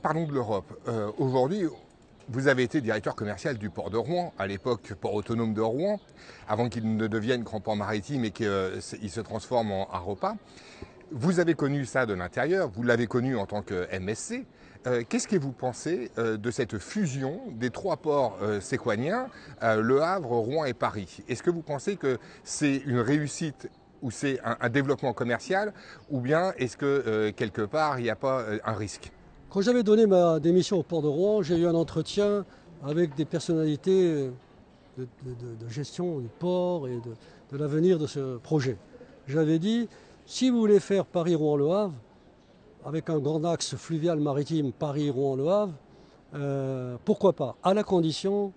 parlons de l'Europe. Aujourd'hui, vous avez été directeur commercial du port de Rouen, à l'époque port autonome de Rouen, avant qu'il ne devienne grand port maritime et qu'il se transforme en Aropa. Vous avez connu ça de l'intérieur, vous l'avez connu en tant que MSC. Qu'est-ce que vous pensez de cette fusion des trois ports séquaniens, Le Havre, Rouen et Paris? Est-ce que vous pensez que c'est une réussite ou c'est un développement commercial, ou bien est-ce que quelque part il n'y a pas un risque? Quand j'avais donné ma démission au port de Rouen, j'ai eu un entretien avec des personnalités de gestion du port et de l'avenir de ce projet. J'avais dit, si vous voulez faire Paris-Rouen-Le Havre, avec un grand axe fluvial maritime Paris-Rouen-Le Havre, pourquoi pas, à la condition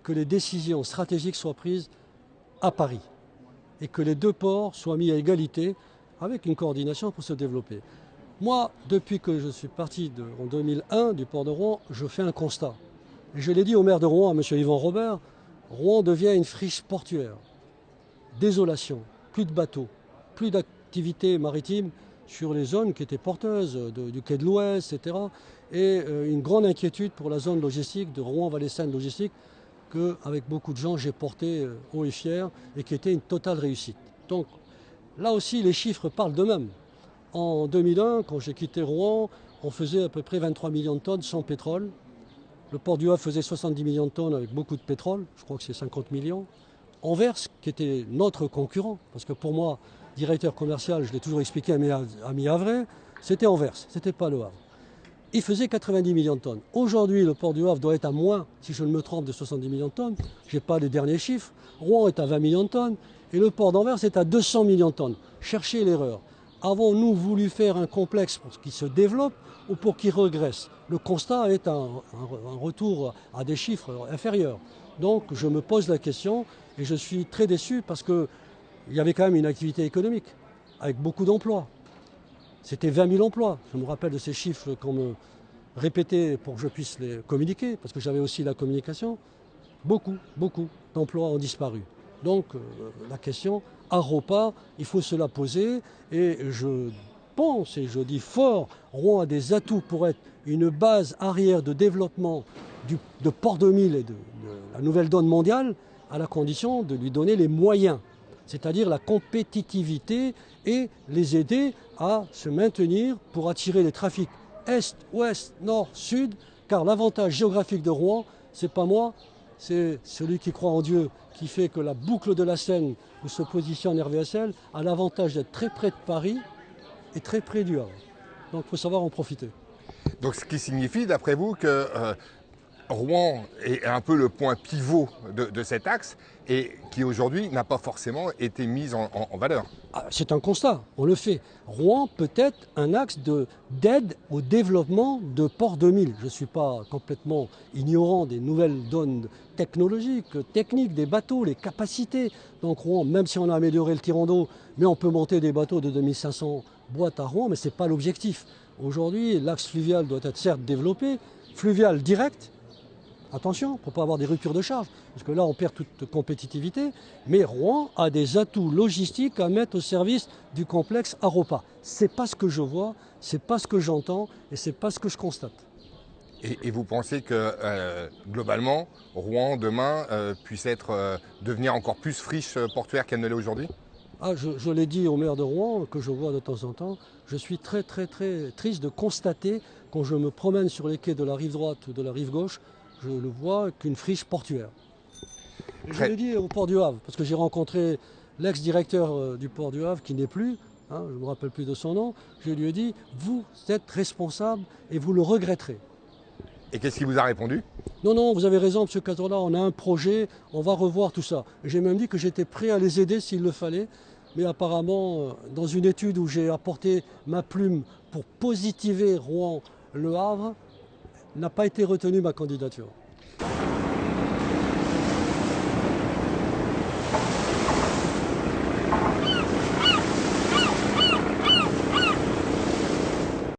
que les décisions stratégiques soient prises à Paris et que les deux ports soient mis à égalité avec une coordination pour se développer. Moi, depuis que je suis parti en 2001 du port de Rouen, je fais un constat. Et je l'ai dit au maire de Rouen, à M. Yvan Robert, Rouen devient une friche portuaire. Désolation, plus de bateaux, plus d'activités maritimes sur les zones qui étaient porteuses, du quai de l'Ouest, etc. Et une grande inquiétude pour la zone logistique de Rouen-Vallée-Seine Logistique, qu'avec beaucoup de gens j'ai porté haut et fier et qui était une totale réussite. Donc là aussi, les chiffres parlent d'eux-mêmes. En 2001, quand j'ai quitté Rouen, on faisait à peu près 23 millions de tonnes sans pétrole. Le port du Havre faisait 70 millions de tonnes avec beaucoup de pétrole, je crois que c'est 50 millions. Anvers, qui était notre concurrent, parce que pour moi, directeur commercial, je l'ai toujours expliqué à mes amis havrais, c'était Anvers, c'était pas Le Havre. Il faisait 90 millions de tonnes. Aujourd'hui, le port du Havre doit être à moins, si je ne me trompe, de 70 millions de tonnes. Je n'ai pas les derniers chiffres. Rouen est à 20 millions de tonnes et le port d'Anvers est à 200 millions de tonnes. Cherchez l'erreur. Avons-nous voulu faire un complexe pour qu'il se développe ou pour qu'il regresse? Le constat est un retour à des chiffres inférieurs. Donc je me pose la question et je suis très déçu parce qu'il y avait quand même une activité économique avec beaucoup d'emplois. C'était 20 000 emplois. Je me rappelle de ces chiffres qu'on me répétait pour que je puisse les communiquer, parce que j'avais aussi la communication. Beaucoup d'emplois ont disparu. Donc la question, Aropa, il faut se la poser. Et je pense, et je dis fort, Rouen a des atouts pour être une base arrière de développement de Port 2000 et de la nouvelle donne mondiale, à la condition de lui donner les moyens, c'est-à-dire la compétitivité et les aider à se maintenir pour attirer les trafics est, ouest, nord, sud, car l'avantage géographique de Rouen, c'est pas moi, c'est celui qui croit en Dieu, qui fait que la boucle de la Seine, où se positionne RVSL, a l'avantage d'être très près de Paris et très près du Havre. Donc il faut savoir en profiter. Donc ce qui signifie, d'après vous, que Rouen est un peu le point pivot de cet axe et qui aujourd'hui n'a pas forcément été mis en valeur. C'est un constat, on le fait. Rouen peut être un axe d'aide au développement de Port 2000. Je ne suis pas complètement ignorant des nouvelles donnes technologiques, techniques, des bateaux, les capacités. Donc Rouen, même si on a amélioré le tirant d'eau, mais on peut monter des bateaux de 2500 boîtes à Rouen, mais ce n'est pas l'objectif. Aujourd'hui, l'axe fluvial doit être certes développé, fluvial direct. Attention, pour ne pas avoir des ruptures de charge, parce que là on perd toute compétitivité, mais Rouen a des atouts logistiques à mettre au service du complexe Aropa. Ce n'est pas ce que je vois, ce n'est pas ce que j'entends et ce n'est pas ce que je constate. Et vous pensez que globalement, Rouen demain puisse devenir encore plus friche portuaire qu'elle ne l'est aujourd'hui? Je l'ai dit au maire de Rouen, que je vois de temps en temps, je suis très triste de constater, quand je me promène sur les quais de la rive droite ou de la rive gauche, je ne vois qu'une friche portuaire. Et je l'ai dit au port du Havre, parce que j'ai rencontré l'ex-directeur du port du Havre, qui n'est plus, je ne me rappelle plus de son nom, je lui ai dit, vous êtes responsable et vous le regretterez. Et qu'est-ce qu'il vous a répondu? Non, vous avez raison, M. Cazorla, on a un projet, on va revoir tout ça. J'ai même dit que j'étais prêt à les aider s'il le fallait, mais apparemment, dans une étude où j'ai apporté ma plume pour positiver Rouen-Le Havre, n'a pas été retenue ma candidature.